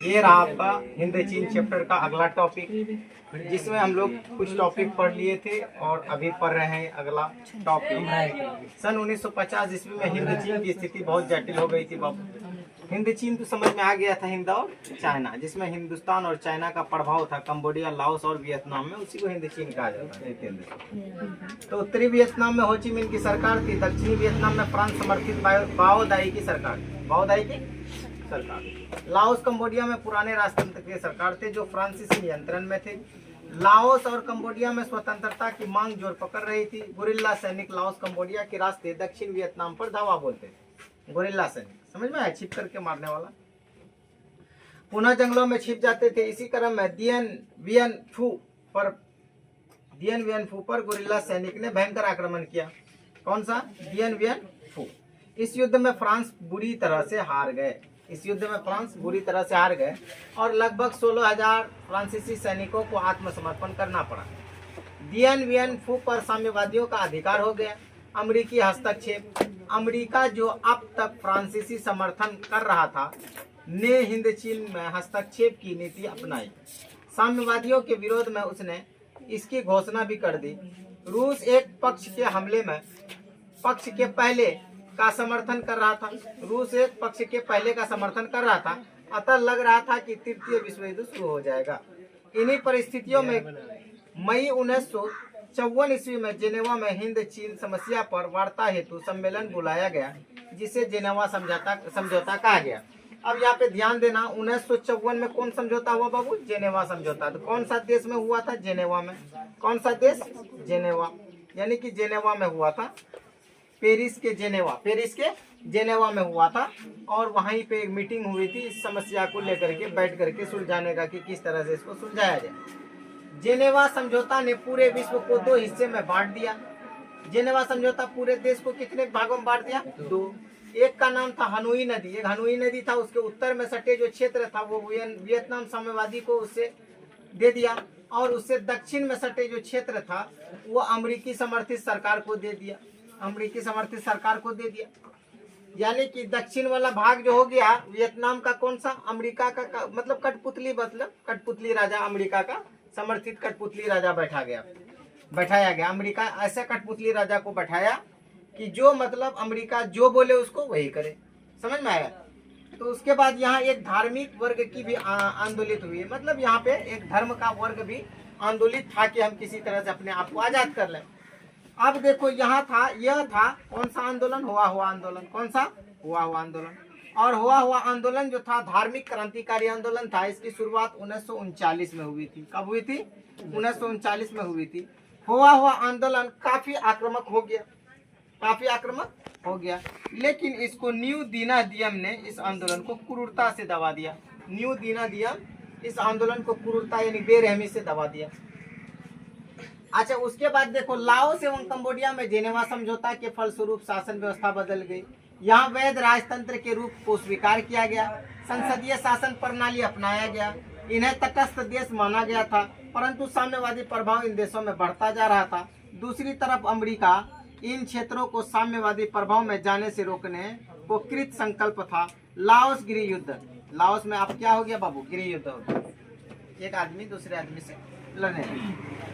ये रहा आपका हिंद चीन चैप्टर का अगला टॉपिक, जिसमें हम लोग कुछ टॉपिक पढ़ लिए थे और अभी पढ़ रहे हैं अगला टॉपिक। सन 1950 ईस्वी में हिंद चीन की स्थिति बहुत जटिल हो गई थी बाबू। हिंद चीन तो समझ में आ गया था, हिंद और चाइना, जिसमें हिंदुस्तान और चाइना का प्रभाव था कंबोडिया, लाओस और वियतनाम में, उसी को हिंद चीन कहा जाता है। तो उत्तरी वियतनाम में हो ची मिन की सरकार थी, दक्षिणी वियतनाम में फ्रांस समर्थित बाओ दाई की सरकार, बाओ दाई की सरकार। लाओस कंबोडिया में पुराने राजतंत्र के सरकार थे जो फ्रांसीसी नियंत्रण में थे। लाओस और कंबोडिया में स्वतंत्रता की मांग जोर पकड़ रही थी। गुरिल्ला सैनिक लाओस कंबोडिया के रास्ते दक्षिण वियतनाम पर धावा बोलते थे। गुरिल्ला सैनिक समझ में आया, छिप करके मारने वाला। पुनः जंगलों में छिप जाते थे। इसी क्रम में दियन वियन फू पर गुरिल्ला सैनिक ने भयंकर आक्रमण किया। कौन सा? दियन वियन फू। इस युद्ध में फ्रांस बुरी तरह से हार गए। इस युद्ध में फ्रांस बुरी तरह से हार गए और लगभग 16,000 फ्रांसीसी सैनिकों को आत्मसमर्पण करना पड़ा। दियन वियन फू पर साम्यवादियों का अधिकार हो गया। अमेरिकी हस्तक्षेप। अमेरिका जो अब तक फ्रांसीसी समर्थन कर रहा था ने हिंद चीन में हस्तक्षेप की नीति अपनाई। साम्यवादियों के विरोध में उसने इसकी घोषणा भी कर दी। रूस एक पक्ष के हमले में पक्ष के पहले का समर्थन कर रहा था। रूस एक पक्ष के पहले का समर्थन कर रहा था, अतः लग रहा था कि तृतीय विश्व युद्ध शुरू हो जाएगा। इन्हीं परिस्थितियों में मई 1954 ईस्वी में जेनेवा में हिंद चीन समस्या पर वार्ता हेतु सम्मेलन बुलाया गया, जिसे जेनेवा समझौता कहा गया। अब यहाँ पे ध्यान देना, 1954 में कौन समझौता हुआ बाबू? जेनेवा समझौता। तो कौन सा देश में हुआ था? जेनेवा में। कौन सा देश? जेनेवा, यानी कि जेनेवा में हुआ था। पेरिस के जेनेवा में हुआ था और वहीं पे एक मीटिंग हुई थी इस समस्या को लेकर के, बैठ करके सुलझाने का कि किस तरह से इसको सुलझाया जाए। जेनेवा समझौता ने पूरे विश्व को 2 हिस्से में बांट दिया। जेनेवा समझौता पूरे देश को कितने भागों में बांट दिया? 2। एक का नाम था हनुई नदी। एक हनुई नदी था, उसके उत्तर में सटे जो क्षेत्र था वो वियतनाम साम्यवादी को उससे दे दिया और उससे दक्षिण में सटे जो क्षेत्र था वो अमेरिकी समर्थित सरकार को दे दिया। अमेरिकी समर्थित सरकार को दे दिया, यानी कि दक्षिण वाला भाग जो हो गया वियतनाम का, कौन सा? अमेरिका का मतलब कठपुतली राजा, अमेरिका का समर्थित कठपुतली राजा बैठाया गया। अमेरिका ऐसे कठपुतली राजा को बैठाया कि जो मतलब अमेरिका जो बोले उसको वही करे। समझ में आया? तो उसके बाद यहाँ एक धार्मिक वर्ग की भी आंदोलित हुई, मतलब यहाँ पे एक धर्म का वर्ग भी आंदोलित था कि हम किसी तरह से अपने आप को आजाद कर लें। अब देखो यहाँ था, यह था कौन सा आंदोलन? हुआ हुआ आंदोलन। कौन सा? हुआ हुआ आंदोलन। और हुआ हुआ आंदोलन जो था धार्मिक क्रांतिकारी आंदोलन था। इसकी शुरुआत 1939 में हुई थी। कब हुई थी? 1939 में हुई थी। हुआ हुआ आंदोलन काफी आक्रामक हो गया, लेकिन इसको न्यू दीना दियम ने इस आंदोलन को क्रूरता से दबा दिया। न्यू दीना दियम इस आंदोलन को क्रूरता यानी बेरहमी से दबा दिया। अच्छा, उसके बाद देखो लाओस एवं कंबोडिया में जेनेवा समझौता के फलस्वरूप शासन व्यवस्था बदल गई। यहाँ वैध राजतंत्र के रूप को स्वीकार किया गया। संसदीय शासन प्रणाली अपनाया गया। इन्हें तटस्थ देश माना गया था, परंतु साम्यवादी प्रभाव इन देशों में बढ़ता जा रहा था। दूसरी तरफ अमेरिका इन क्षेत्रों को साम्यवादी प्रभाव में जाने से रोकने को कृत संकल्प था। लाओस गृह युद्ध। लाओस में अब क्या हो गया बाबू? गृह युद्ध हो गया, एक आदमी दूसरे आदमी से लड़ने।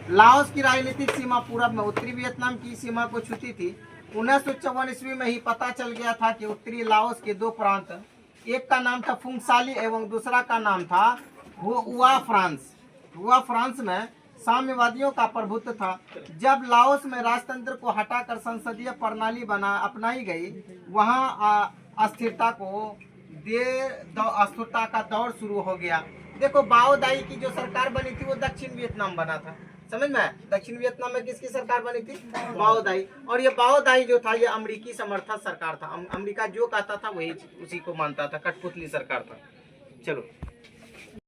लाओस की राजनीतिक सीमा पूरब में उत्तरी वियतनाम की सीमा को छूती थी। 1954 ईस्वी में ही पता चल गया था कि उत्तरी लाओस के 2 प्रांत, एक का नाम था फुंगसाली एवं दूसरा का नाम था हुआ फ्रांस में साम्यवादियों का प्रभुत्व था। जब लाओस में राजतंत्र को हटाकर संसदीय प्रणाली अपनाई गई, वहाँ अस्थिरता का दौर शुरू हो गया। देखो बाओ दाई की जो सरकार बनी थी वो दक्षिण वियतनाम बना था। समझ में आया? दक्षिण वियतनाम में किसकी सरकार बनी थी? बाओ दाई। और ये बाओ दाई जो था ये अमेरिकी समर्थित सरकार था। अमेरिका जो कहता था वही उसी को मानता था, कठपुतली सरकार था। चलो।